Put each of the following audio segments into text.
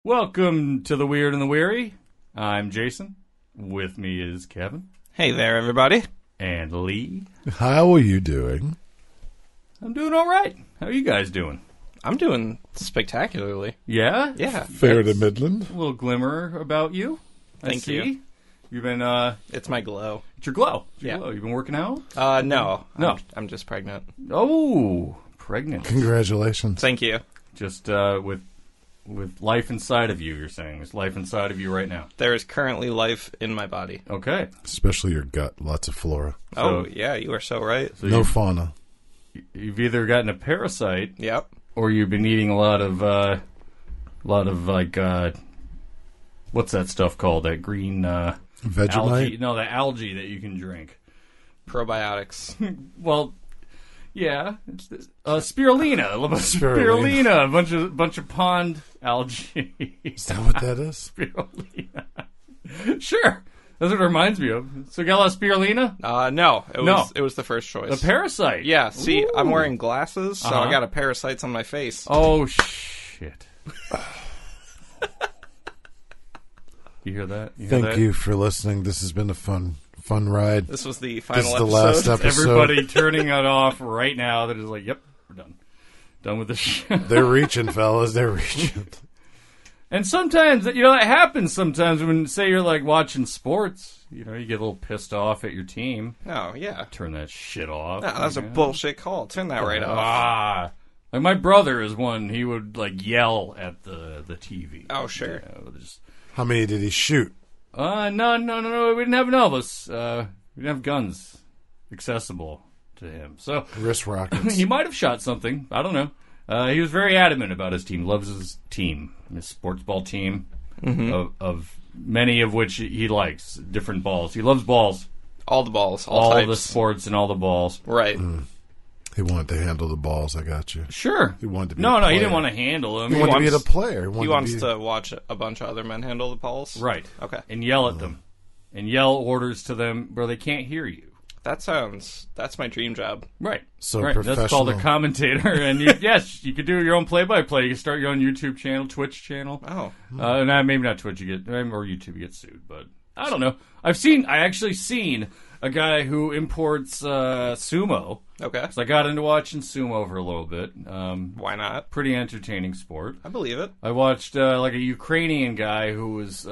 Welcome to The Weird and the Weary. I'm Jason. With me is Kevin. Hey there, everybody. And Lee. How are you doing? I'm doing all right. How are you guys doing? I'm doing spectacularly. Yeah? Yeah. Fair to Midland. A little glimmer about you. Thank you. You've been, It's my glow. it's your glow. It's your Yeah. glow. You've been working out? No. No. I'm just pregnant. Oh, pregnant. Congratulations. Thank you. Just, with life inside of you, you're saying. There's life inside of you right now. There is currently life in my body. Okay. Especially your gut. Lots of flora. Oh, yeah, you are so right. So No fauna. you've either gotten a parasite Yep. or you've been eating a lot of like, what's that stuff called? That green, algae. Vegemite? No, the algae that you can drink. Probiotics. Well, yeah, spirulina. Spirulina. Spirulina, a bunch of pond algae. Is that what that is? Spirulina. Sure, that's what it reminds me of. So you got a lot of spirulina? No. No. It was the first choice. A parasite. Yeah, see, Ooh. I'm wearing glasses, so Uh-huh. I got a parasites on my face. Oh shit! You hear that? Thank you for listening. This has been a fun ride. This was the final This is the episode. last episode. Everybody turning it off right now. That is like, yep, we're done. Done with this shit. They're reaching, fellas. They're reaching. And sometimes, that happens sometimes when, say, you're, like, watching sports. You get a little pissed off at your team. Oh, yeah. Turn that shit off. No, that's a bullshit call. Turn that right off. Like, my brother is one. He would, like, yell at the TV. Oh, sure. How many did he shoot? No. We didn't have an Elvis. We didn't have guns accessible to him. So Wrist rockets. he might have shot something. I don't know. He was very adamant about his team. Loves his team, his sports ball team, of many of which he likes. Different balls. He loves balls. All the balls. All types. The sports and all the balls. Right. He wanted to handle the balls. I got you. Sure. He wanted to be No, a player. He didn't want to handle them. He wanted to be the player. He wants to watch a bunch of other men handle the balls? Right. Okay. And yell at them. And yell orders to them where they can't hear you. That's my dream job. Right. So right. professional. That's called a commentator. And yes, you could do your own play-by-play. You can start your own YouTube channel, Twitch channel. Oh. Maybe not Twitch, or YouTube, you get sued. But I don't know. I actually seen a guy who imports sumo. Okay. So I got into watching sumo for a little bit. Why not? Pretty entertaining sport. I believe it. I watched like a Ukrainian guy who was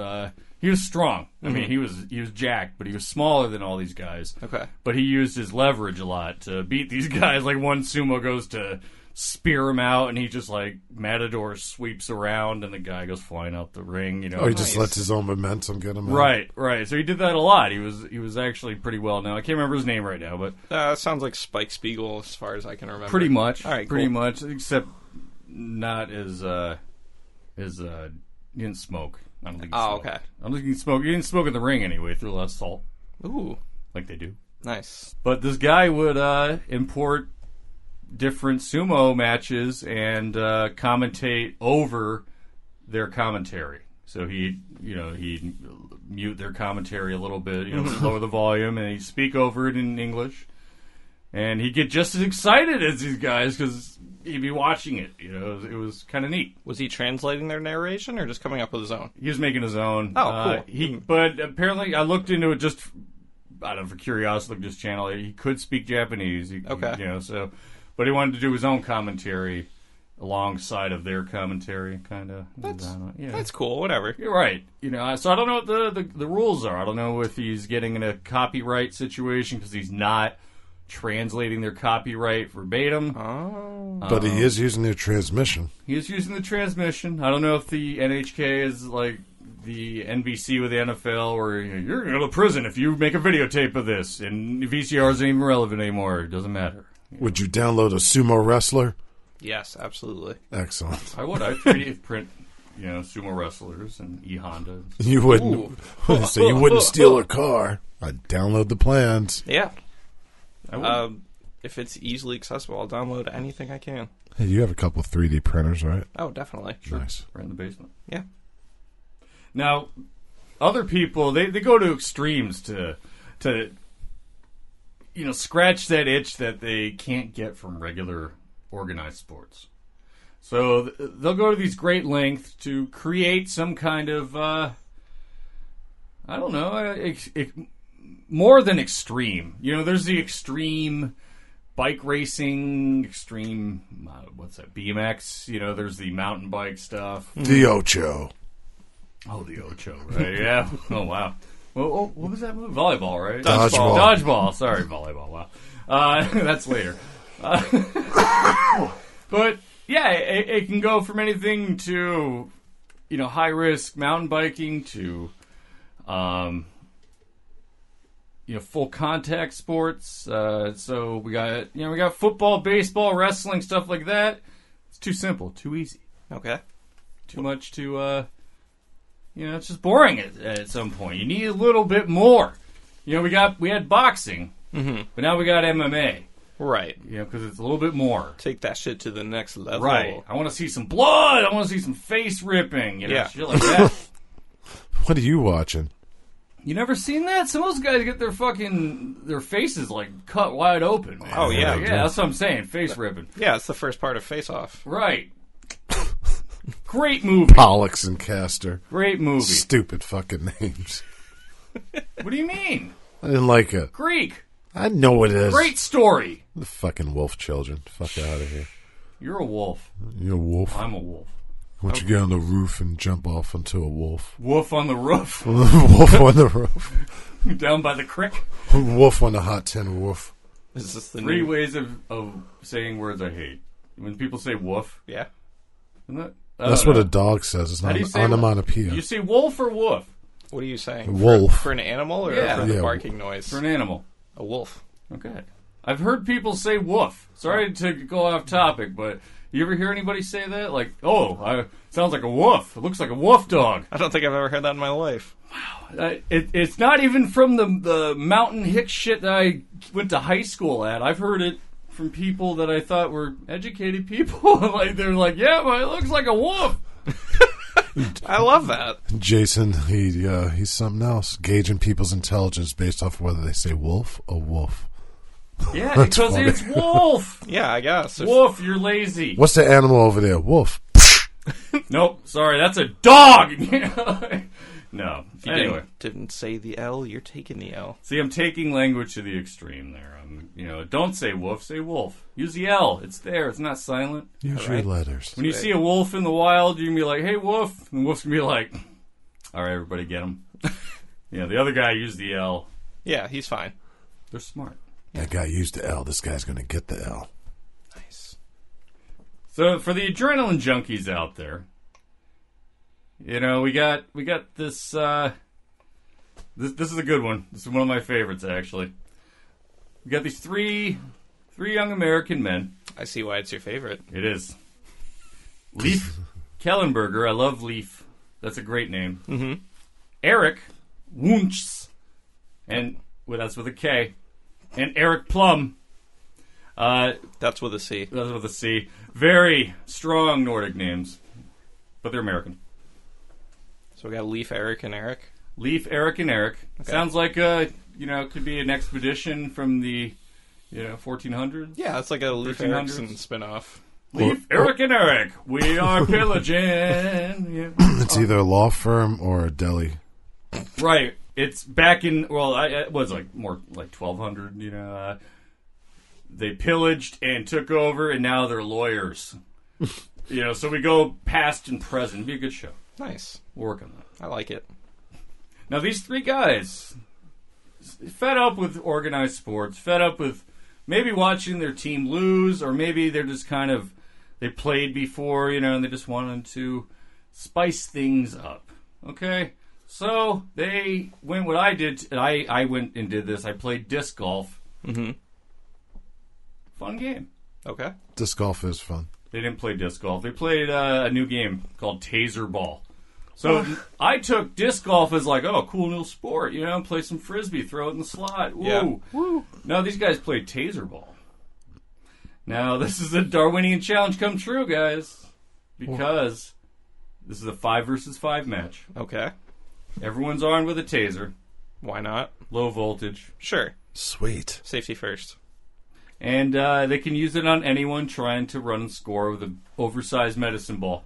he was strong. I mean, he was jacked, but he was smaller than all these guys. Okay. But he used his leverage a lot to beat these guys. Like one sumo goes to spear him out, and he just like Matador sweeps around, and the guy goes flying out the ring. Oh, he just lets his own momentum get him out. Right. So he did that a lot. He was actually pretty well known. I can't remember his name right now, but Sounds like Spike Spiegel as far as I can remember. pretty much. All right, pretty cool. much, except not as he didn't smoke. I don't think he smoked. Okay. I don't think he smoked. He didn't smoke in the ring anyway. Threw a lot of salt, Ooh, like they do. nice. But this guy would import different sumo matches and commentate over their commentary. So he'd mute their commentary a little bit, lower the volume, and he'd speak over it in English. And he'd get just as excited as these guys because he'd be watching it. It was kind of neat. Was he translating their narration or just coming up with his own? He was making his own. Oh, cool. But apparently, I looked into it just, I don't know, for curiosity, looked at his channel. He could speak Japanese. Okay. But he wanted to do his own commentary alongside of their commentary, kind of. That's cool. Whatever. You're right. So I don't know what the rules are. I don't know if he's getting in a copyright situation because he's not translating their copyright verbatim. Oh. But he is using their transmission. He is using the transmission. I don't know if the NHK is like the NBC with the NFL, where you're going to go to prison if you make a videotape of this, and VCR isn't even relevant anymore. It doesn't matter. Would you download a sumo wrestler? Yes, absolutely. Excellent. I would. I'd 3D print, sumo wrestlers and E-Honda. You wouldn't. So you wouldn't steal a car. I'd download the plans. Yeah. I would. If it's easily accessible, I'll download anything I can. Hey, you have a couple 3D printers, right? Oh, definitely. Nice. Right in the basement. Yeah. Now, other people, they go to extremes to scratch that itch that they can't get from regular organized sports. So they'll go to these great lengths to create some kind of, I don't know, more than extreme. You know, there's the extreme bike racing, extreme, what's that, BMX. You know, there's the mountain bike stuff. The Ocho. Oh, the Ocho, right? Yeah. Oh, wow. Well, what was that move? Volleyball, right? Dodgeball. Dodgeball. Sorry, volleyball. Wow. That's later. But yeah, it can go from anything to, you know, high risk mountain biking to, you know, full contact sports. So we got football, baseball, wrestling, stuff like that. It's too simple, too easy, Okay. too much to, you know, it's just boring at some point. You need a little bit more. You know, we had boxing, but now we got MMA. Right. You know, because it's a little bit more. Take that shit to the next level. Right. I want to see some blood. I want to see some face ripping. You know, Yeah. shit like that. What are you watching? You never seen that? Some of those guys get their faces like cut wide open, man. Oh, yeah. Yeah, that's what I'm saying. Face ripping. Yeah, it's the first part of Face Off. Right. Great movie. Pollux and Castor. Great movie. Stupid fucking names. What do you mean? I didn't like it. Greek. I know it is. Great story. The fucking wolf children. Fuck out of here. You're a wolf. You're a wolf. I'm a wolf. Why don't you get on the roof and jump off onto a wolf? Wolf on the roof. Wolf on the roof. Down by the creek. Wolf on the hot tin roof. Is this the Three new... ways of saying words I hate. When people say woof, Yeah. isn't that? That's what a dog says. It's How not do you an say onomatopoeia. You say wolf or woof? What are you saying? Wolf. For an animal or Yeah. for the Yeah. barking noise? For an animal. A wolf. Okay. I've heard people say woof. Sorry to go off topic, but you ever hear anybody say that? Like, sounds like a woof. It looks like a wolf dog. I don't think I've ever heard that in my life. It's not even from the mountain hick shit that I went to high school at. I've heard it from people that I thought were educated people. Like they're like, yeah, but it looks like a wolf. I love that. Jason, he's something else. Gauging people's intelligence based off of whether they say wolf or wolf. Yeah, That's because funny. it's wolf. Yeah, I guess. Wolf, you're lazy. What's the animal over there? Wolf. Nope, sorry, that's a dog. No. If you Anyway, didn't say the L, you're taking the L. see, I'm taking language to the extreme there. Don't say wolf, say wolf. Use the L. It's there. It's not silent. Use your letters. When you see a wolf in the wild, you can be like, hey, wolf. And the wolf's going to be like, all right, everybody get him. The other guy used the L. Yeah, he's fine. They're smart. That guy used the L. This guy's going to get the L. Nice. So for the adrenaline junkies out there, we got this. This is a good one. This is one of my favorites, actually. We got these three young American men. I see why it's your favorite. It is. Leif Kellenberger. I love Leif. That's a great name. Mm-hmm. Eric Wunsch. And that's with a K. And Eric Plum. That's with a C. That's with a C. Very strong Nordic names. But they're American. So we got Leif, Eric, and Eric. Leif, Eric, and Eric. Okay. Sounds like it could be an expedition from the 1400s. Yeah, it's like a Leif 1300s. Erikson spinoff. Leif, Eric, and Eric. We are pillaging. Yeah. It's either a law firm or a deli. Right. It's back in, it was like more like 1200, they pillaged and took over, and now they're lawyers. So we go past and present. It'd be a good show. Nice. We'll work on that. I like it. Now, these three guys, fed up with organized sports, fed up with maybe watching their team lose, or maybe they're just they played before, and they just wanted to spice things up. Okay? So they went what I did. I went and did this. I played disc golf. Mm-hmm. Fun game. Okay. Disc golf is fun. They didn't play disc golf. They played a new game called Taser Ball. So I took disc golf as like, cool new sport. Play some frisbee, throw it in the slot. Woo. Yeah. Woo. No, these guys played Taser Ball. Now, this is a Darwinian challenge come true, guys. Because this is a 5 versus 5 match. Okay. Everyone's armed with a taser. Why not? Low voltage. Sure. Sweet. Safety first. And they can use it on anyone trying to run and score with an oversized medicine ball.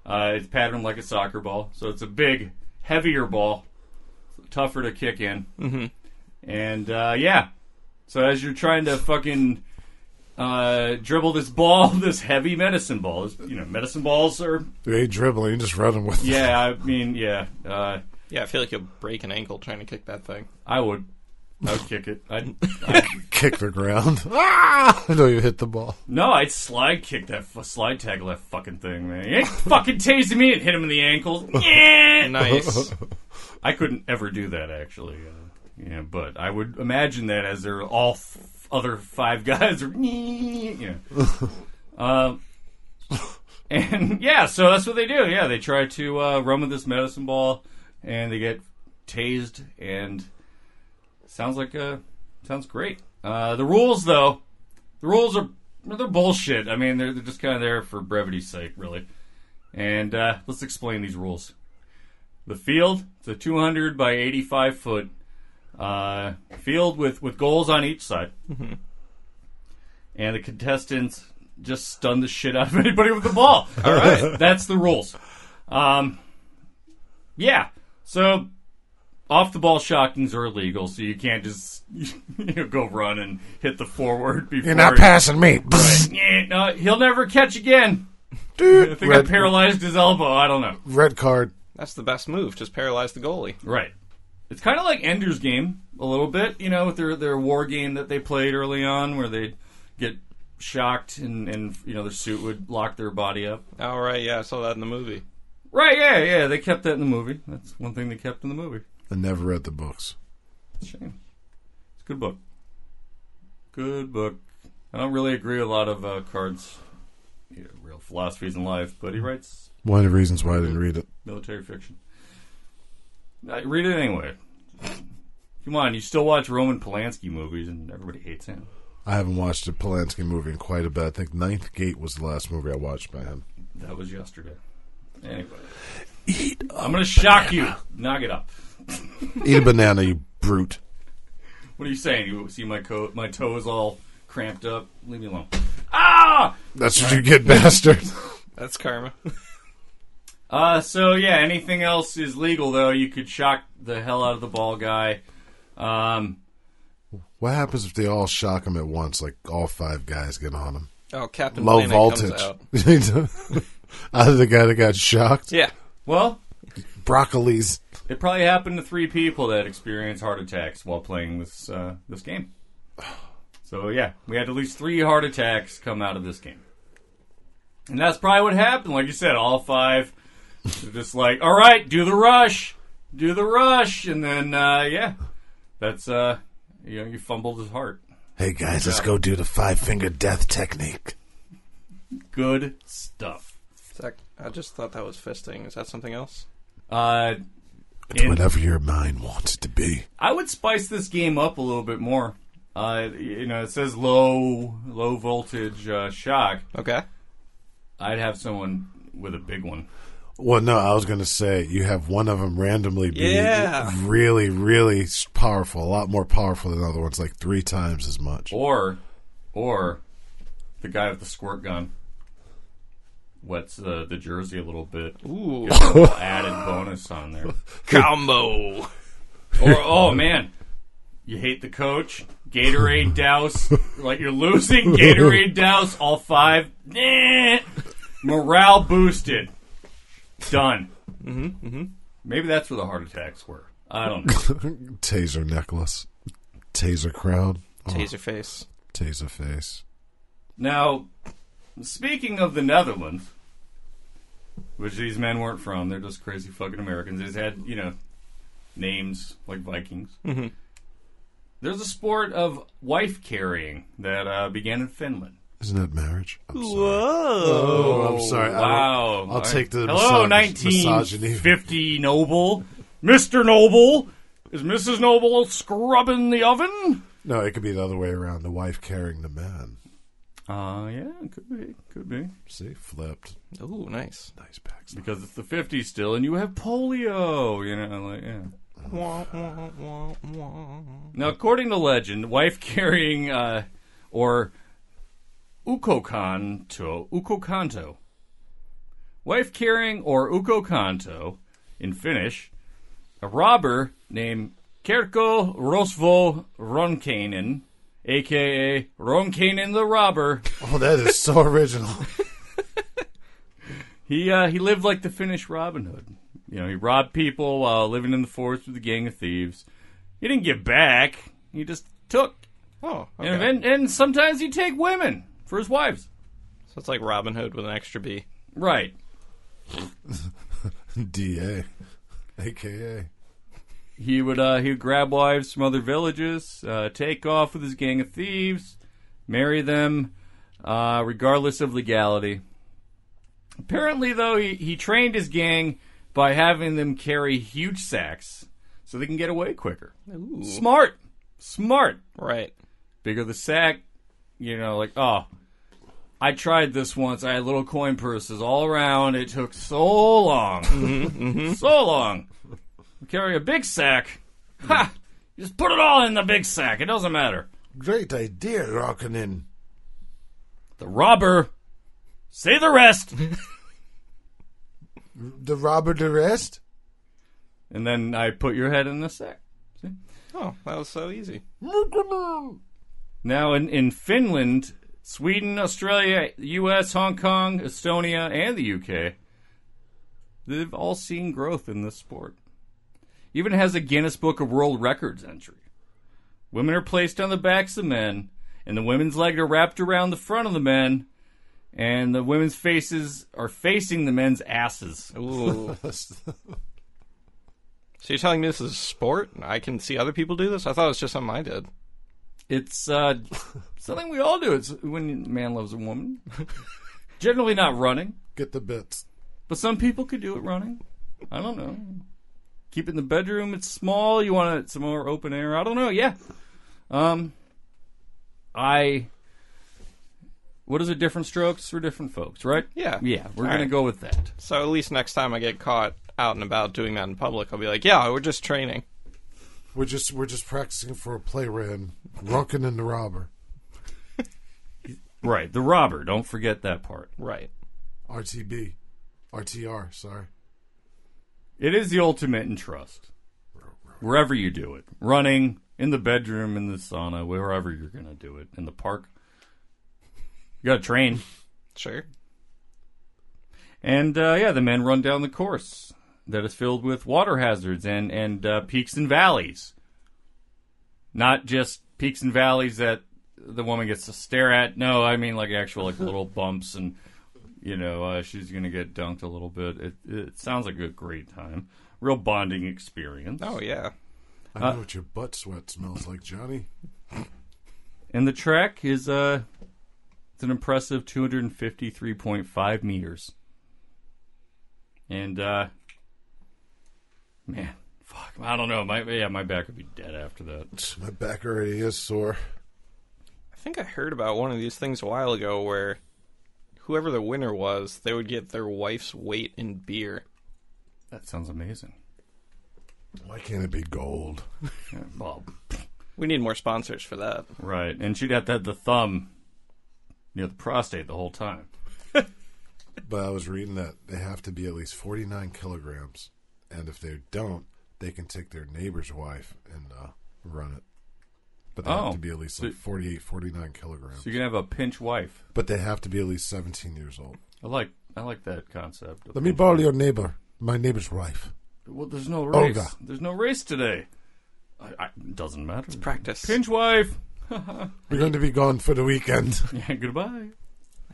It's patterned like a soccer ball, so it's a big, heavier ball, tougher to kick in. Mm-hmm. And, yeah. So as you're trying to fucking dribble this ball, this heavy medicine ball, medicine balls are... You ain't dribbling, you just running with them. Yeah, I mean, yeah. Yeah, I feel like you'll break an ankle trying to kick that thing. I would kick it. I'd Kick the ground. Ah! I know you hit the ball. No, I'd slide tackle that fucking thing, man. You ain't fucking tasing me and hit him in the ankles. Yeah! Nice. I couldn't ever do that, actually. But I would imagine that as they're all other 5 guys are... And, yeah, so that's what they do. Yeah, they try to run with this medicine ball, and they get tased, and... Sounds great. The rules, though, they're bullshit. I mean, they're just kind of there for brevity's sake, really. And let's explain these rules. The field, it's a 200 by 85 foot field with goals on each side. Mm-hmm. And the contestants just stun the shit out of anybody with the ball. All right. That's the rules. Yeah. So... Off-the-ball shockings are illegal, so you can't just go run and hit the forward before... You're not passing me. Right. Yeah, no, he'll never catch again. Dude. I think I paralyzed his elbow. I don't know. Red card. That's the best move. Just paralyze the goalie. Right. It's kind of like Ender's Game a little bit, with their war game that they played early on where they'd get shocked and their suit would lock their body up. Oh, right, yeah, I saw that in the movie. Right, yeah, they kept that in the movie. That's one thing they kept in the movie. I never read the books. It's a shame. It's a good book. Good book. I don't really agree with a lot of Card's real philosophies in life, but he writes... One of the reasons why I didn't read it. Military fiction. Read it anyway. Come on, you still watch Roman Polanski movies, and everybody hates him. I haven't watched a Polanski movie in quite a bit. I think Ninth Gate was the last movie I watched by him. That was yesterday. Anyway. I'm going to shock you. Knock it up. Eat a banana, you brute. What are you saying? You see my toe is all cramped up? Leave me alone. Ah! That's what you get, bastard. That's karma. So, yeah, anything else is legal, though. You could shock the hell out of the ball guy. What happens if they all shock him at once, like all 5 guys get on him? Oh, Captain Low Planet voltage. comes out. Out of the guy that got shocked? Yeah. Well... Broccolis. It probably happened to 3 people that experienced heart attacks while playing this game. So, yeah, we had at least 3 heart attacks come out of this game. And that's probably what happened. Like you said, all 5 were just like, all right, do the rush. Do the rush. And then, yeah, that's, you fumbled his heart. Hey, guys, let's go do the 5-finger death technique. Good stuff. I just thought that was fisting. Is that something else? It's whatever your mind wants it to be. I would spice this game up a little bit more. It says low voltage shock. Okay. I'd have someone with a big one. Well, no, I was going to say you have one of them randomly be Yeah. really, really powerful, a lot more powerful than other ones, like 3 times as much. Or the guy with the squirt gun wets the jersey a little bit. Ooh. Gets a little added bonus on there. Combo. Or, oh, man, you hate the coach. Gatorade douse. Like you're losing. Gatorade douse. All 5. Morale boosted. Done. Maybe that's where the heart attacks were. I don't know. Taser necklace. Taser crowd. Taser face. Taser face. Now, speaking of the Netherlands, which these men weren't from, they're just crazy fucking Americans. They just had, names like Vikings. Mm-hmm. There's a sport of wife carrying that began in Finland. Isn't that marriage? I'm sorry. Whoa. Oh, I'm sorry. Wow. I'll take the Hello, misogyny. 1950 Noble. Mr. Noble. Is Mrs. Noble scrubbing the oven? No, it could be the other way around. The wife carrying the man. Yeah, could be. See, Flipped. Ooh, nice. Nice back. Because it's the 50s still, and you have polio, yeah. Wah, wah, wah, wah. Now, according to legend, wife carrying, or ukokanto. Wife-carrying or ukokanto, in Finnish, a robber named Kerkko Rosvo Ronkainen, a.k.a. Ronkainen the Robber. Oh, that is so original. He lived like the Finnish Robin Hood. You know, he robbed people while living in the forest with a gang of thieves. He didn't give back. He just took. Oh, okay. And sometimes he'd take women for his wives. So it's like Robin Hood with an extra B. Right. D.A. A.K.A. He would grab wives from other villages, take off with his gang of thieves, marry them, regardless of legality. Apparently, though, he trained his gang by having them carry huge sacks so they can get away quicker. Ooh. Smart. Right. Bigger the sack, you know, like, oh, I tried this once. I had little coin purses all around. It took so long. So long. Carry a big sack. Ha! You just put it all in the big sack. It doesn't matter. Great idea, Ronkainen. The robber. Say the rest. The robber the rest? And then I put your head in the sack. See? Oh, that was so easy. Now, in Finland, Sweden, Australia, U.S., Hong Kong, Estonia, and the U.K., they've all seen growth in this sport. Even has a Guinness Book of World Records entry. Women are placed on the backs of men, and the women's legs are wrapped around the front of the men, and the women's faces are facing the men's asses. Ooh. So you're telling me this is a sport? I can see other people do this? I thought it was just something I did. It's something we all do. It's when a man loves a woman. Generally not running. Get the bits. But some people could do it running. I don't know. Keep it in the bedroom. It's small. You want it some more open air. I don't know. Yeah. What is it? Different strokes for different folks, right? Yeah. Yeah. We're All going to right. go with that. So at least next time I get caught out and about doing that in public, I'll be like, yeah, we're just training. We're just practicing for a play run. Ronkainen the Robber. Right. The robber. Don't forget that part. Right. RTB. RTR, sorry. It is the ultimate in trust. Wherever you do it. Running, in the bedroom, in the sauna, wherever you're going to do it. In the park. You got to train. Sure. And, the men run down the course that is filled with water hazards and peaks and valleys. Not just peaks and valleys that the woman gets to stare at. No, I mean like actual like little bumps and, she's going to get dunked a little bit. It sounds like a great time. Real bonding experience. Oh, yeah. I know what your butt sweat smells like, Johnny. And the track is it's an impressive 253.5 meters. And, man, fuck, I don't know. My back would be dead after that. My back already is sore. I think I heard about one of these things a while ago where whoever the winner was, they would get their wife's weight in beer. That sounds amazing. Why can't it be gold? Yeah, well, We need more sponsors for that. right. And she'd have to have the thumb near the prostate the whole time. But I was reading that they have to be at least 49 kilograms. And if they don't, they can take their neighbor's wife and run it. But they have to be at least like 48, 49 kilograms. So you can have a pinch wife. But they have to be at least 17 years old. I like that concept. Let me borrow your neighbor, my neighbor's wife. Well, there's no race. Olga. There's no race today. It doesn't matter. It's Practice. Pinch wife. We're going to be gone for the weekend. Yeah, goodbye.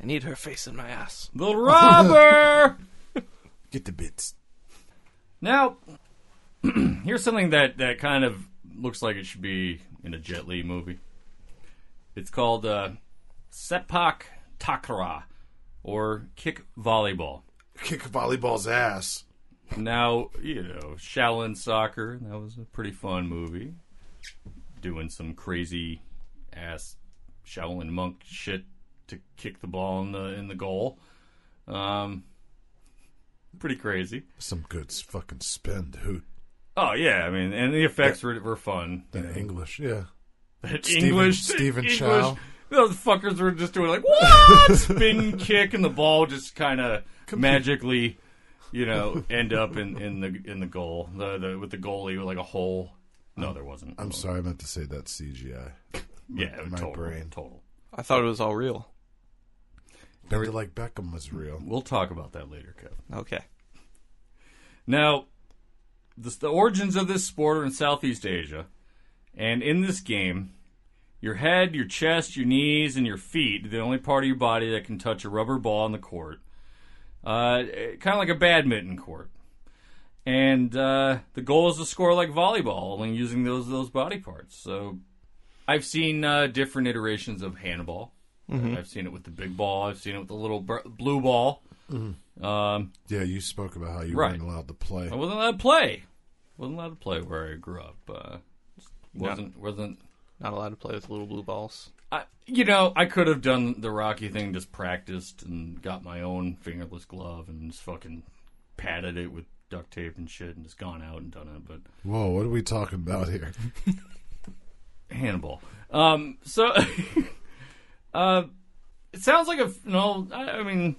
I need her face in my ass. The robber! Get the bits. Now, here's something that kind of looks like it should be in a Jet Li movie. It's called sepak takraw, or kick volleyball. Kick volleyball's ass. Now, Shaolin Soccer, that was a pretty fun movie. Doing some crazy ass Shaolin monk shit to kick the ball in the goal. Pretty crazy. Some good fucking spin, dude. Oh, yeah, I mean, and the effects were fun. That English, yeah. That Stephen English. Chow. Those fuckers were just doing like, what? Spin kick, and the ball just kind of magically, end up in the goal. With the goalie with like a hole. No, there wasn't. I'm sorry, I meant to say that's CGI. Yeah, my total, brain. Total. I thought it was all real. Bend it like Beckham was real. We'll talk about that later, Kev. Okay. Now, the origins of this sport are in Southeast Asia, and in this game, your head, your chest, your knees, and your feet are the only part of your body that can touch a rubber ball on the court. Kind of like a badminton court. And the goal is to score like volleyball, only using those body parts. So I've seen different iterations of handball. Mm-hmm. I've seen it with the big ball. I've seen it with the little blue ball. Mm-hmm. Yeah, you spoke about how you weren't allowed to play. I wasn't allowed to play. Wasn't allowed to play where I grew up. Wasn't not allowed to play with little blue balls. I could have done the Rocky thing, just practiced and got my own fingerless glove and just fucking padded it with duct tape and shit and just gone out and done it. But whoa, what are we talking about here? Handball. It sounds like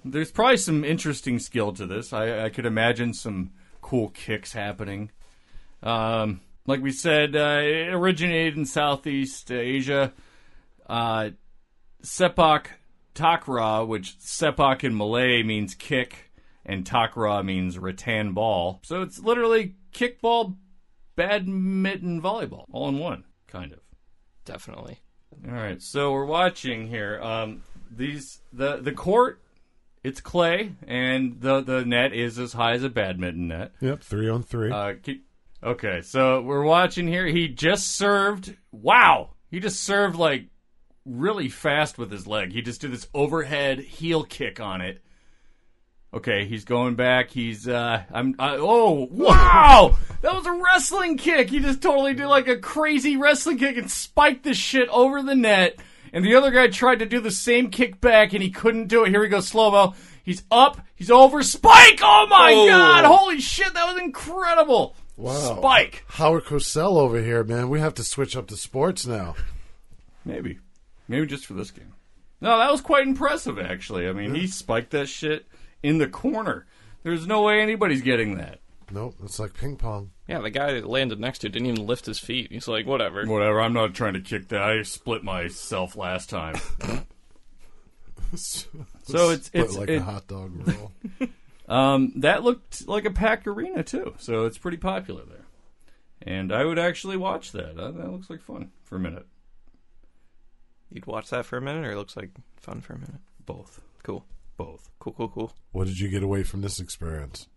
there's probably some interesting skill to this. I could imagine some cool kicks happening. Like we said, it originated in Southeast Asia. Sepak takraw, which sepak in Malay means kick, and takraw means rattan ball. So it's literally kickball, badminton, volleyball, all in one, kind of. Definitely. All right, so we're watching here. The court, it's clay, and the net is as high as a badminton net. Yep, 3-on-3. Okay, so we're watching here. He just served. Wow, he just served like really fast with his leg. He just did this overhead heel kick on it. Okay, he's going back. He's oh wow, that was a wrestling kick. He just totally did like a crazy wrestling kick and spiked this shit over the net. And the other guy tried to do the same kick back and he couldn't do it. Here we go, slow-mo. He's up. He's over. Spike! Oh my God! Holy shit, that was incredible. Wow. Spike. Howard Cosell over here, man. We have to switch up to sports now. Maybe just for this game. No, that was quite impressive, actually. I mean, he spiked that shit in the corner. There's no way anybody's getting that. Nope, it's like ping pong. Yeah, the guy that landed next to it didn't even lift his feet. He's like, whatever. Whatever, I'm not trying to kick that. I split myself last time. So it's like a hot dog roll. That looked like a packed arena, too. So it's pretty popular there. And I would actually watch that. That looks like fun for a minute. You'd watch that for a minute, or it looks like fun for a minute? Both. Cool. Both. Cool. What did you get away from this experience?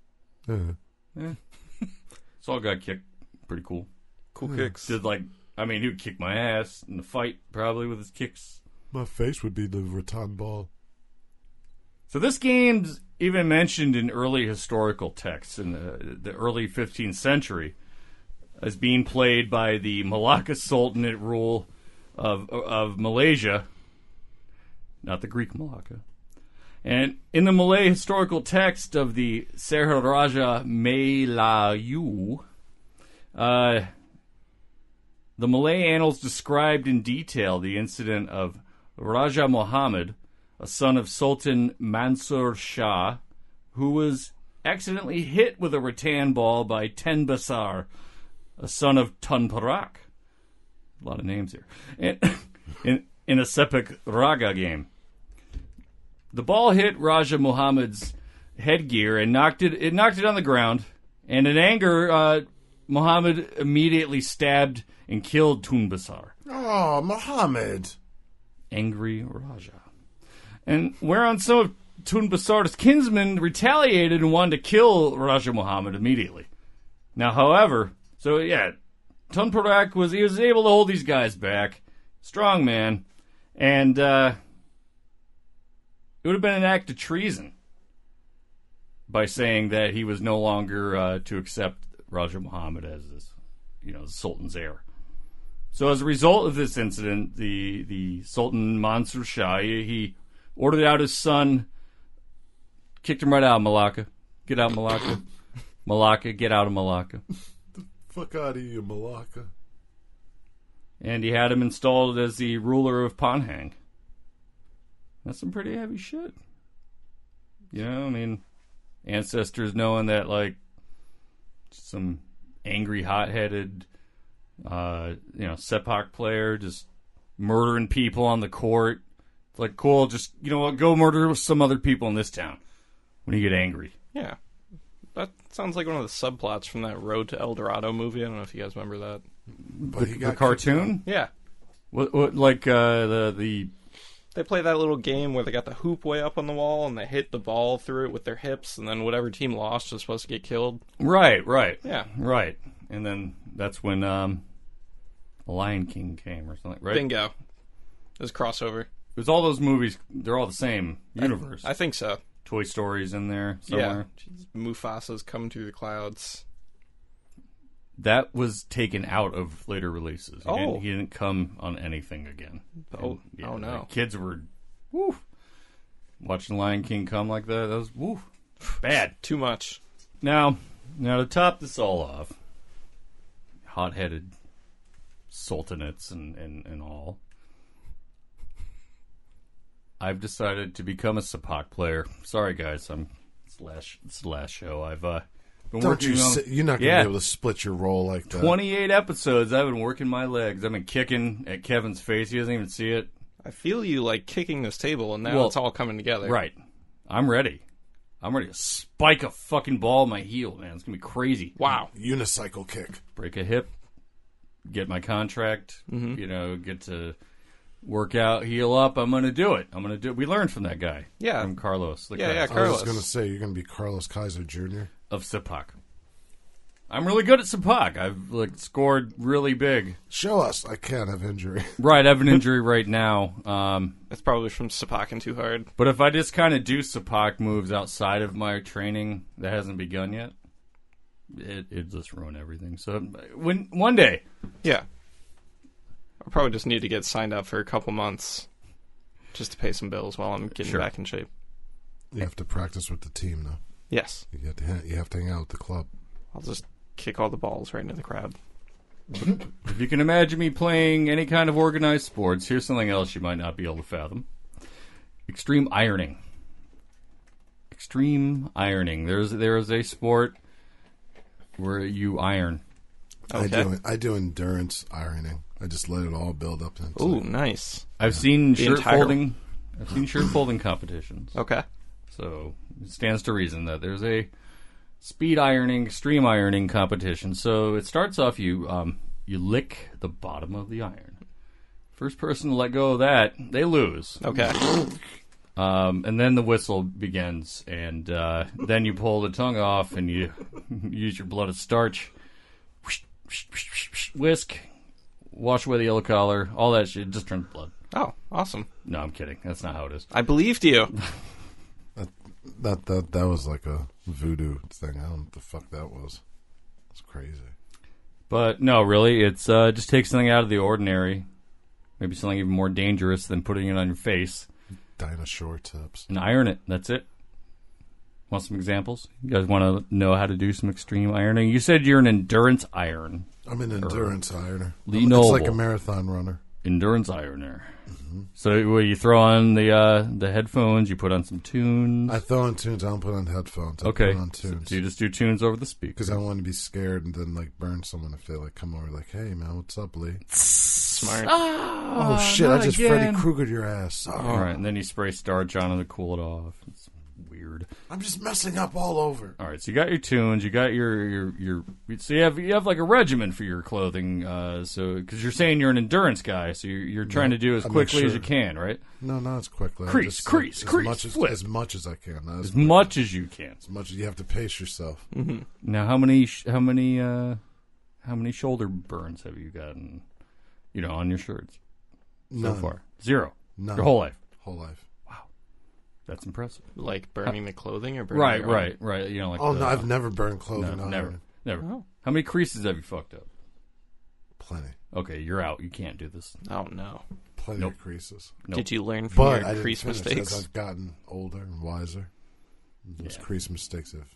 Yeah. Saul got kicked. Pretty cool. Cool kicks. He would kick my ass in the fight, probably, with his kicks. My face would be the rattan ball. So this game's even mentioned in early historical texts in the early 15th century as being played by the Malacca Sultanate rule of Malaysia, not the Greek Malacca. And in the Malay historical text of the Seharaja Melayu, the Malay annals described in detail the incident of Raja Muhammad, a son of Sultan Mansur Shah, who was accidentally hit with a rattan ball by Ten Basar, a son of Tun Parak. A lot of names here. And in a sepak raga game. The ball hit Raja Muhammad's headgear and knocked it on the ground. And in anger, Muhammad immediately stabbed and killed Tun Basar. Oh, Muhammad. Angry Raja. And whereon some of Tun Basar's kinsmen retaliated and wanted to kill Raja Muhammad immediately. Now, however, Tun Parak was able to hold these guys back. Strong man. And it would have been an act of treason by saying that he was no longer to accept Raja Muhammad as this, the Sultan's heir. So as a result of this incident, the Sultan Mansur Shah, he ordered out his son, kicked him right out of Malacca. Get out, Malacca. Malacca, get out of Malacca. The fuck out of you, Malacca. And he had him installed as the ruler of Panhang. That's some pretty heavy shit. You know, I mean, ancestors knowing that, like, some angry, hot-headed, sepak player just murdering people on the court. It's like, cool, just, you know what, go murder some other people in this town when you get angry. Yeah. That sounds like one of the subplots from that Road to El Dorado movie. I don't know if you guys remember that. But The cartoon? Yeah. What like, the... They play that little game where they got the hoop way up on the wall and they hit the ball through it with their hips, and then whatever team lost was supposed to get killed. Right. Yeah. Right. And then that's when The Lion King came or something, right? Bingo. It was crossover. It was all those movies, they're all the same universe. I think so. Toy Story's in there somewhere. Yeah. Mufasa's coming through the clouds. That was taken out of later releases. Oh. He didn't come on anything again. Oh, And, oh no. the kids were, woo, watching Lion King come like that was, woo, bad. Too much. Now to top this all off, hot-headed sultanates and all, I've decided to become a sepak player. Sorry, guys, it's the last show. I've been working on. You're not going to be able to split your role like that. 28 episodes. I've been working my legs. I've been kicking at Kevin's face. He doesn't even see it. I feel you like kicking this table, and now it's all coming together. Right. I'm ready. I'm ready to spike a fucking ball in my heel, man. It's going to be crazy. Wow. Unicycle kick. Break a hip, get my contract, get to work out, heal up. I'm going to do it. We learned from that guy. Yeah. From Carlos. Yeah, I Carlos. was going to say, you're going to be Carlos Kaiser Jr. Of sepak. I'm really good at sepak. I've scored really big. Show us. I can't have injury. Right, I have an injury right now. That's probably from sepacking too hard. But if I just kind of do sepak moves outside of my training that hasn't begun yet, it just ruin everything. So one day, Yeah. I'll probably just need to get signed up for a couple months just to pay some bills while I'm getting back in shape. You have to practice with the team, though. Yes. You have to hang out with the club. I'll just kick all the balls right into the crowd. if you can imagine me playing any kind of organized sports, here's something else you might not be able to fathom. Extreme ironing. Extreme ironing. There is a sport where you iron. Okay. I do endurance ironing. I just let it all build up. Ooh, nice. I've seen The shirt entire- folding. I've seen shirt folding competitions. Okay. So it stands to reason that there's a speed ironing, extreme ironing competition. So it starts off you lick the bottom of the iron. First person to let go of that, they lose. Okay. And then the whistle begins, and then you pull the tongue off, and you use your blood as starch. Whisk, wash away the yellow collar, all that shit. Just turns blood. Oh, awesome. No, I'm kidding. That's not how it is. I believed you. That was like a voodoo thing. I don't know what the fuck that was. It's crazy. But no, really, it's just take something out of the ordinary. Maybe something even more dangerous than putting it on your face. Dinosaur tips. And iron it. That's it. Want some examples? You guys want to know how to do some extreme ironing? You said you're an endurance iron. I'm an endurance ironer. Lee It's Noble. like a marathon runner. Endurance ironer. Mm-hmm. So where you throw on the headphones, you put on some tunes. I throw on tunes. I don't put on headphones. I Okay. put on tunes. So you just do tunes over the speakers. Because I want to be scared and then burn someone if they come over hey man, what's up, Lee? Smart. Oh shit! I just Freddy Kruegered your ass. Sorry. All right, and then you spray starch on it to cool it off. It's weird. I'm just messing up all over. All right, so you got your tunes, you got your so you have like a regimen for your clothing. So because you're saying you're an endurance guy, so you're trying to do as quickly as you can, right? No, not as quickly. Crease, flip. As much as I can. Not As much as you can. As much as you have to pace yourself. Mm-hmm. Now, how many shoulder burns have you gotten? On your shirts so far? Zero. None. Your whole life. Whole life. Wow, that's impressive. Like burning the clothing or burning Right. No, I've never burned clothing. No, never. Oh. How many creases have you fucked up? Plenty. Okay, you're out. You can't do this. Oh no. Plenty of creases. Nope. Did you learn from But I your didn't crease finish mistakes? as I've gotten older and wiser. Those crease mistakes have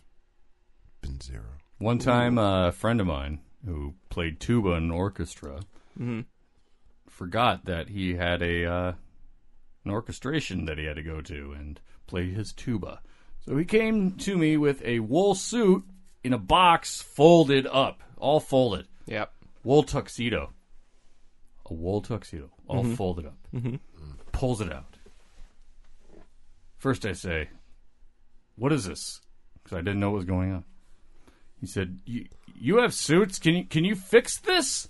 been zero. One time, a friend of mine who played tuba in an orchestra Mm-hmm. forgot that he had a an orchestration that he had to go to and play his tuba. So he came to me with a wool suit in a box folded up, all folded. Yep. Wool tuxedo. A wool tuxedo, all folded up. Mm-hmm. Pulls it out. First I say, what is this? Because I didn't know what was going on. He said, you have suits? Can you fix this?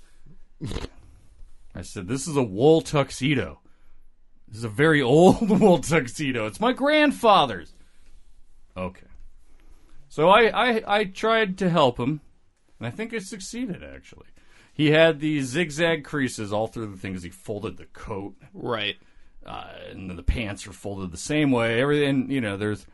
I said, this is a wool tuxedo. This is a very old wool tuxedo. It's my grandfather's. Okay. So I tried to help him, and I think I succeeded, actually. He had these zigzag creases all through the thing as he folded the coat. Right. And then the pants are folded the same way. Everything,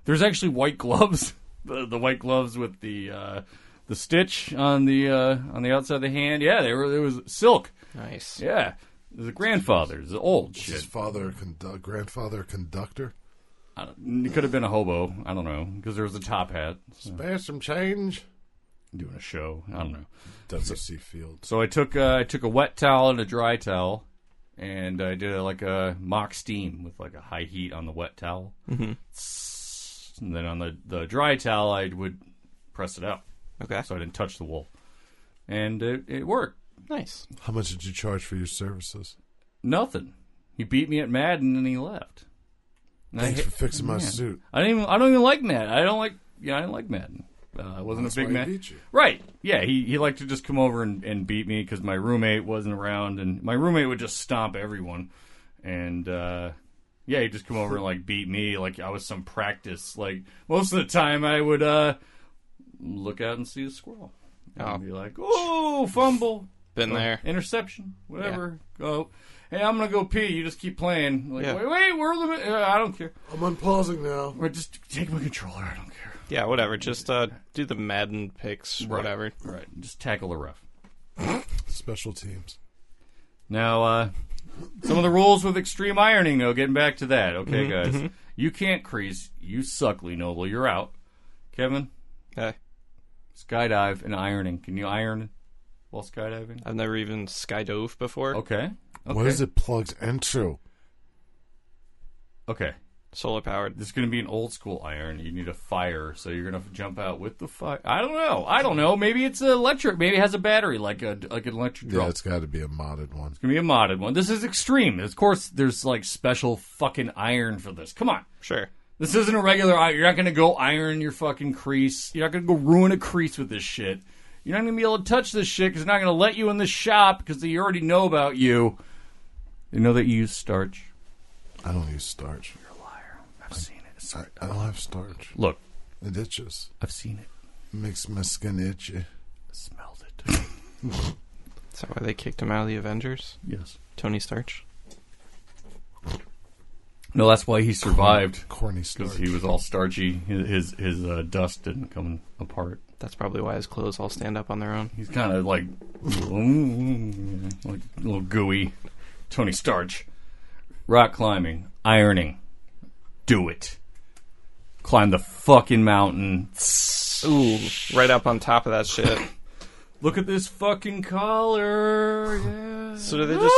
there's actually white gloves. The white gloves with the stitch on the outside of the hand. Yeah, it was silk. Nice. Yeah. It was a grandfather's, old shit. His grandfather conductor? It could have been a hobo. I don't know, because there was a top hat. So. Spare some change. Doing a show. I don't know. WC Field. So I took a wet towel and a dry towel, and I did a mock steam with like a high heat on the wet towel. Mm-hmm. And then on the dry towel, I would press it out. Okay. So I didn't touch the wool. And it worked. Nice. How much did you charge for your services? Nothing. He beat me at Madden and he left. And Thanks for fixing my suit. I don't even like Madden. I didn't like Madden. I wasn't That's a big why he Madden. beat you. Right. Yeah, he liked to just come over and beat me because my roommate wasn't around, and my roommate would just stomp everyone. And he'd just come over and like beat me like I was some practice. Like most of the time I would look out and see a squirrel. And be like, oh, fumble. Been there. Interception. Whatever. Yeah. Go. Hey, I'm going to go pee. You just keep playing. Like, yeah. wait, where are the... I don't care. I'm unpausing now. Or just take my controller. I don't care. Yeah, whatever. Just do the Madden picks, whatever. Right. Just tackle the ref. Special teams. Now, some of the rules with extreme ironing, though, getting back to that. Okay, guys. Mm-hmm. You can't crease. You suck, Lee Noble. You're out. Kevin? Hey. Skydive and ironing. Can you iron while skydiving? I've never even skydove before. Okay. What is it plugged into? Okay. Solar powered. This is going to be an old school iron. You need a fire, so you're going to jump out with the fire. I don't know. Maybe it's electric. Maybe it has a battery, like an electric drill. Yeah, it's got to be a modded one. It's going to be a modded one. This is extreme. Of course, there's like special fucking iron for this. Come on. Sure. This isn't a regular iron. You're not going to go iron your fucking crease. You're not going to go ruin a crease with this shit. You're not going to be able to touch this shit because they're not going to let you in the shop because they already know about you. They know that you use starch. I don't use starch. You're a liar. I've seen it. I don't have starch. Look. It itches. I've seen it. Makes my skin itchy. I smelled it. Is that why they kicked him out of the Avengers? Yes. Tony Starch? No, that's why he survived. Corny starch. Because he was all starchy. His dust didn't come apart. That's probably why his clothes all stand up on their own. He's kind of like a little gooey Tony Starch. Rock climbing. Ironing. Do it. Climb the fucking mountain. Ooh, right up on top of that shit. Look at this fucking collar. Yeah. So do they just...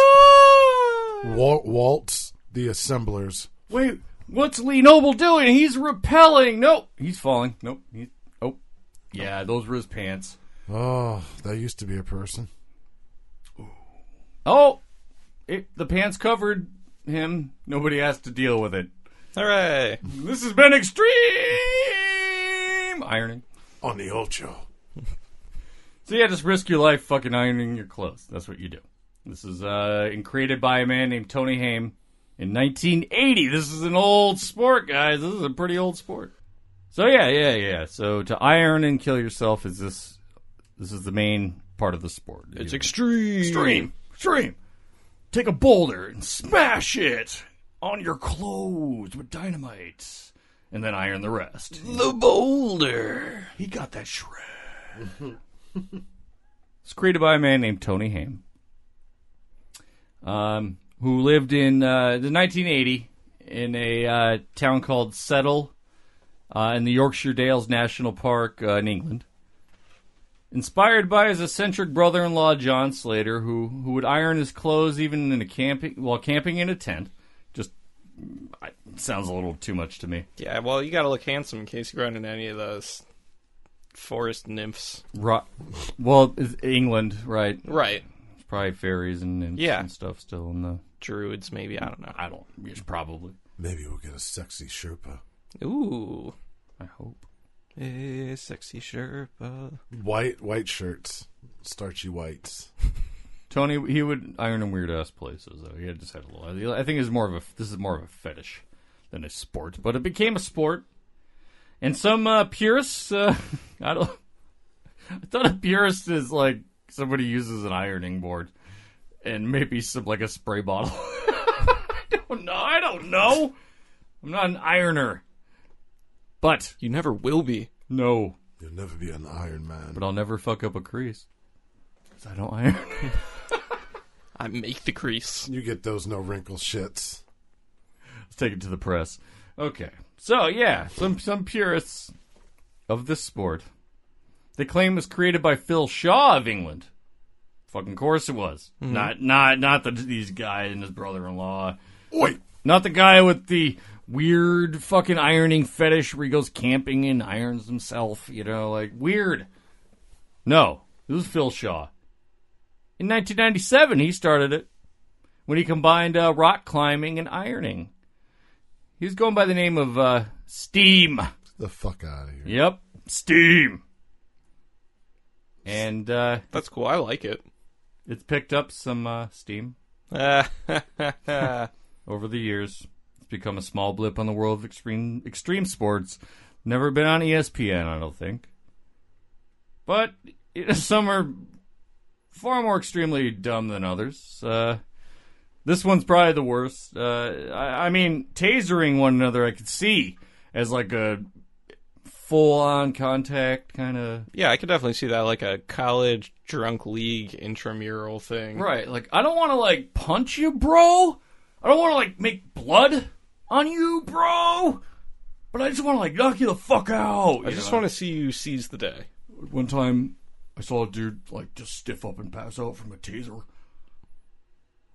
Waltz the assemblers. Wait, what's Lee Noble doing? He's rappelling. Nope. He's falling. Nope. Yeah, those were his pants. Oh, that used to be a person. Oh, the pants covered him. Nobody has to deal with it. Hooray! This has been extreme ironing. On the Ocho. So yeah, just risk your life fucking ironing your clothes. That's what you do. This is created by a man named Tony Haim in 1980. This is an old sport, guys. This is a pretty old sport. So yeah. So to iron and kill yourself is this is the main part of the sport. It's extreme. Extreme. Take a boulder and smash it on your clothes with dynamite. And then iron the rest. The boulder. He got that shred. It's created by a man named Tony Haim. Who lived in the 1980 in a town called Settle in the Yorkshire Dales National Park in England. Inspired by his eccentric brother-in-law John Slater, who would iron his clothes even while camping in a tent, just sounds a little too much to me. Yeah, well, you got to look handsome in case you run into any of those forest nymphs. Well, it's England, right? Right. There's probably fairies and and stuff still in the druids. Maybe, I don't know. Probably. Maybe we'll get a sexy Sherpa. Ooh, I hope. hey, sexy Sherpa. White shirts, starchy whites. Tony, he would iron in weird ass places though. He had just had a little. I think this is more of a fetish than a sport, but it became a sport. And some purists, I thought a purist is like somebody uses an ironing board and maybe some like a spray bottle. I don't know. I'm not an ironer. But You never will be. no, You'll never be an Iron Man. but I'll never fuck up a crease. 'Cause I don't iron. I make the crease. You get those no wrinkle shits. Let's take it to the press. Okay. So, yeah, some purists of this sport. They claim it was created by Phil Shaw of England. Fucking course it was. Mm-hmm. Not these guys and his brother-in-law. Oi! Not the guy with the weird fucking ironing fetish where he goes camping and irons himself, like weird. No, it was Phil Shaw. In 1997, he started it when he combined rock climbing and ironing. He was going by the name of Steam. The fuck out of here. Yep, Steam. And That's cool. I like it. it's picked up some steam over the years. It's become a small blip on the world of extreme sports. Never been on ESPN, I don't think. But some are far more extremely dumb than others. This one's probably the worst. I mean, tasering one another I could see as like a full-on contact kind of... Yeah, I could definitely see that, like a college drunk league intramural thing. Right, like, I don't want to, like, punch you, bro. I don't want to, like, make blood on you, bro. But I just want to, like, knock you the fuck out. I just want to see you seize the day. One time, I saw a dude, like, just stiff up and pass out from a taser.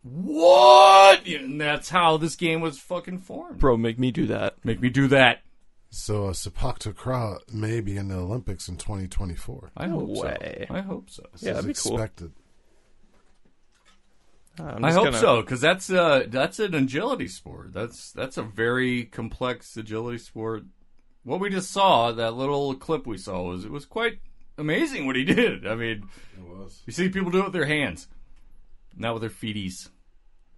What? And that's how this game was fucking formed. Bro, make me do that. Make me do that. So sepak takraw may be in the Olympics in 2024. I hope way. so. I hope so. Yeah, that'd be cool. Expected. I hope so, because that's an agility sport. That's a very complex agility sport. What we just saw, that little clip we saw, was quite amazing what he did. I mean, It was. you see people do it with their hands, not with their feeties.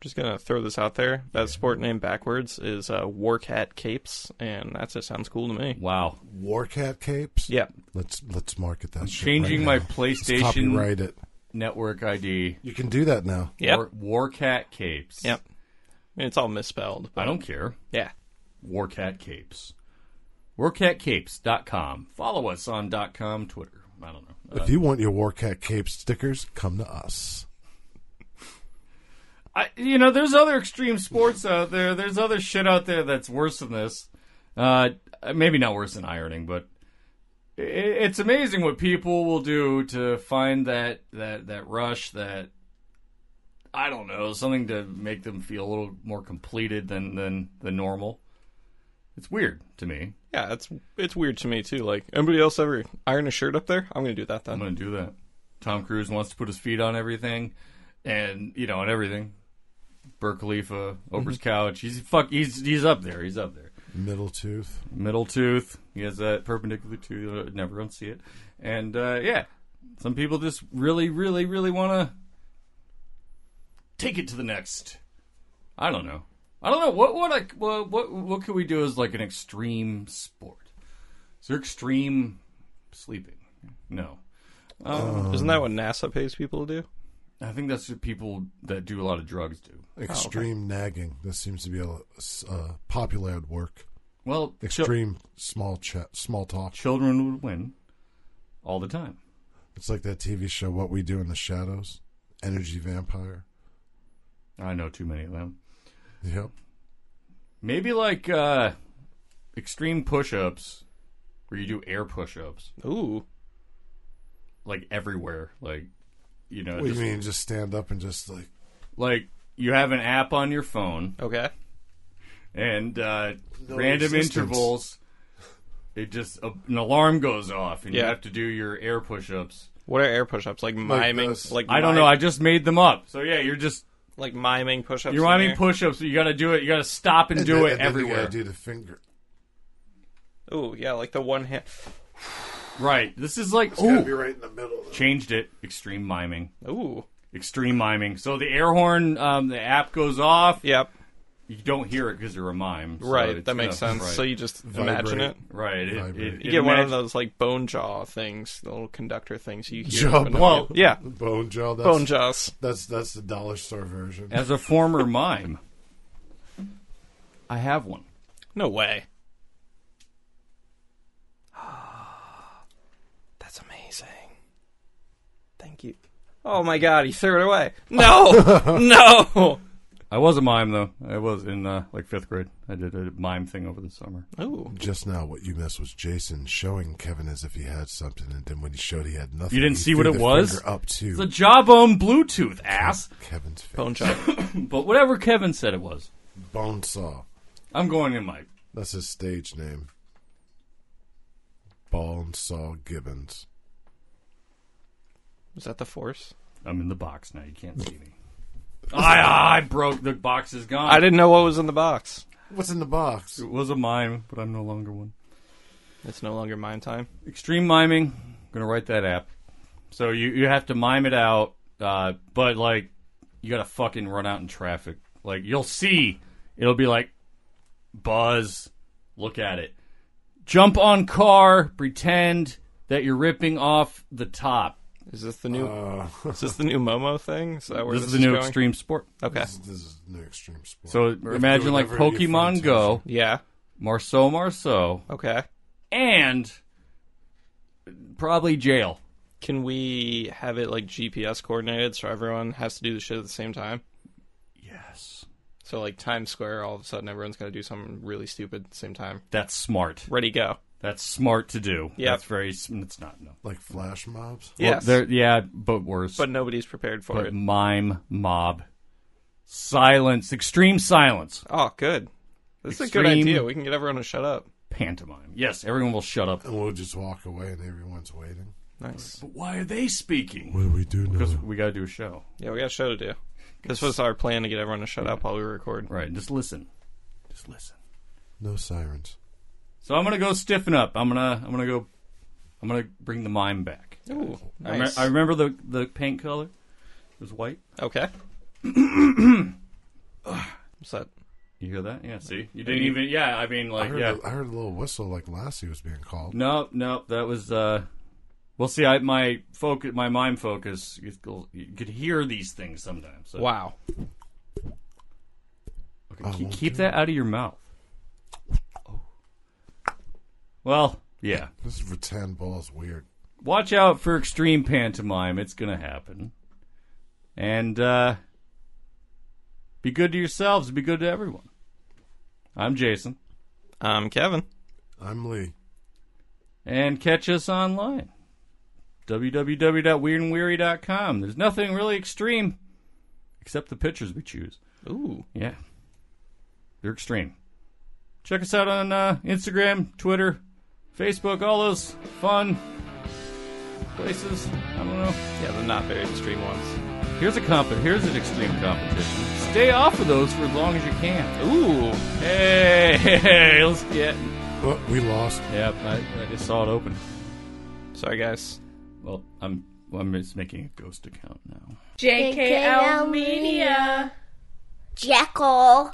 Just gonna throw this out there. That sport name backwards is Warcat Capes, and that sounds cool to me. Wow. Warcat capes? Yeah. Let's market that shit Changing right my now. PlayStation Let's copyright it. network ID. You can do that now. Yep. Warcat Capes. Yep. I mean, it's all misspelled. But I don't care. Yeah. Warcat Capes. WarcatCapes.com. Follow us on .com, Twitter. I don't know. If you want your Warcat cape stickers, come to us. There's other extreme sports out there. There's other shit out there that's worse than this. Maybe not worse than ironing, but it's amazing what people will do to find that rush, that, I don't know, something to make them feel a little more completed than normal. It's weird to me. Yeah, it's weird to me too. Like, anybody else ever iron a shirt up there? I'm gonna do that then. I'm going to do that. Tom Cruise wants to put his feet on everything, and on everything. Burj Khalifa, Oprah's couch. He's up there. He's up there. Middle tooth. Middle tooth. He has that perpendicular tooth. Never unsee it. And yeah, some people just really, really, really want to take it to the next. I don't know. What could we do as like an extreme sport? Is there extreme sleeping? No. Isn't that what NASA pays people to do? I think that's what people that do a lot of drugs do. Extreme nagging. This seems to be a popular at work. Well, Extreme small talk. children would win all the time. It's like that TV show, What We Do in the Shadows. Energy Vampire. I know too many of them. Yep. Maybe like extreme push-ups, where you do air push-ups, Ooh. like everywhere. Like, What do you mean? Just stand up and just like... Like, you have an app on your phone, Okay. and random intervals, it just an alarm goes off, and you have to do your air push-ups. What are air push-ups? Like miming? I don't know. I just made them up. So yeah, you're just like miming push-ups. You're miming push-ups. You got to do it. You got to stop and do it everywhere. You got to do the finger. Ooh, yeah, like the one hand. Right. This is like It's got to be right in the middle. Though. Changed it. Extreme miming. Ooh. Extreme miming. So the air horn, the app goes off. Yep. You don't hear it because you're a mime. So right, that makes sense. Right. So you just imagine it. Right. You get one of those like bone jaw things, the little conductor things you hear. Yeah. Bone jaw. Bone jaws. That's the dollar store version. As a former mime, I have one. No way. That's amazing. Thank you. Oh my god, he threw it away. No! No! I was a mime, though. I was in, like, 5th grade. I did a mime thing over the summer. Ooh. Just now, what you missed was Jason showing Kevin as if he had something, and then when he showed he had nothing, you didn't see what it was? Up to it's a Jawbone Bluetooth, ass. Kevin's face. Bone jaw. But whatever Kevin said it was. Bone saw. I'm going in Mike. That's his stage name. Bone saw Gibbons. Was that the Force? I'm in the box now. You can't see me. I broke. The box is gone. I didn't know what was in the box. What's in the box? It was a mime, but I'm no longer one. It's no longer mime time. Extreme miming. I'm going to write that app. So you have to mime it out, but, like, you got to fucking run out in traffic. Like, you'll see. It'll be like, buzz. Look at it. Jump on car. Pretend that you're ripping off the top. Is this the new? Is this the new Momo thing? Is that where this is the new going? extreme sport. Okay. This is new extreme sport. So imagine like Pokemon Go. Yeah. Marceau. Okay. And probably jail. Can we have it like GPS coordinated so everyone has to do the shit at the same time? Yes. So like Times Square, all of a sudden everyone's got to do something really stupid at the same time. That's smart. Ready, go. That's smart to do. Yeah. That's very. It's not no. Like flash mobs. Yes. Well, yeah, but worse. But nobody's prepared for it. Mime mob. Silence. Extreme silence. Oh, good. This is a good idea. We can get everyone to shut up. Pantomime. Yes, everyone will shut up. And we'll just walk away and everyone's waiting. Nice. But why are they speaking? What do we do now? Because we got to do a show. Yeah, we got a show to do. This was our plan to get everyone to shut up while we record. Right. Just listen. Just listen. No sirens. So I'm gonna go stiffen up. I'm gonna bring the mime back. Ooh, nice. I remember the paint color. It was white. Okay. What's that? You hear that? Yeah. See, you didn't even. Yeah. I mean, like, I heard a little whistle like Lassie was being called. No. That was. We'll see. My mime focus. You could hear these things sometimes. So. Wow. Okay, keep that out of your mouth. Well, yeah. This rattan ball is weird. Watch out for extreme pantomime. It's going to happen. And be good to yourselves. Be good to everyone. I'm Jason. I'm Kevin. I'm Lee. And catch us online. www.weirdandweary.com. There's nothing really extreme except the pictures we choose. Ooh. Yeah. They're extreme. Check us out on Instagram, Twitter, Facebook, all those fun places. I don't know. Yeah, the not very extreme ones. Here's an extreme competition. Stay off of those for as long as you can. Ooh. Hey, let's get. Well, we lost. Yep, I just saw it open. Sorry, guys. Well, I'm just making a ghost account now. JKL Media. Jekyll.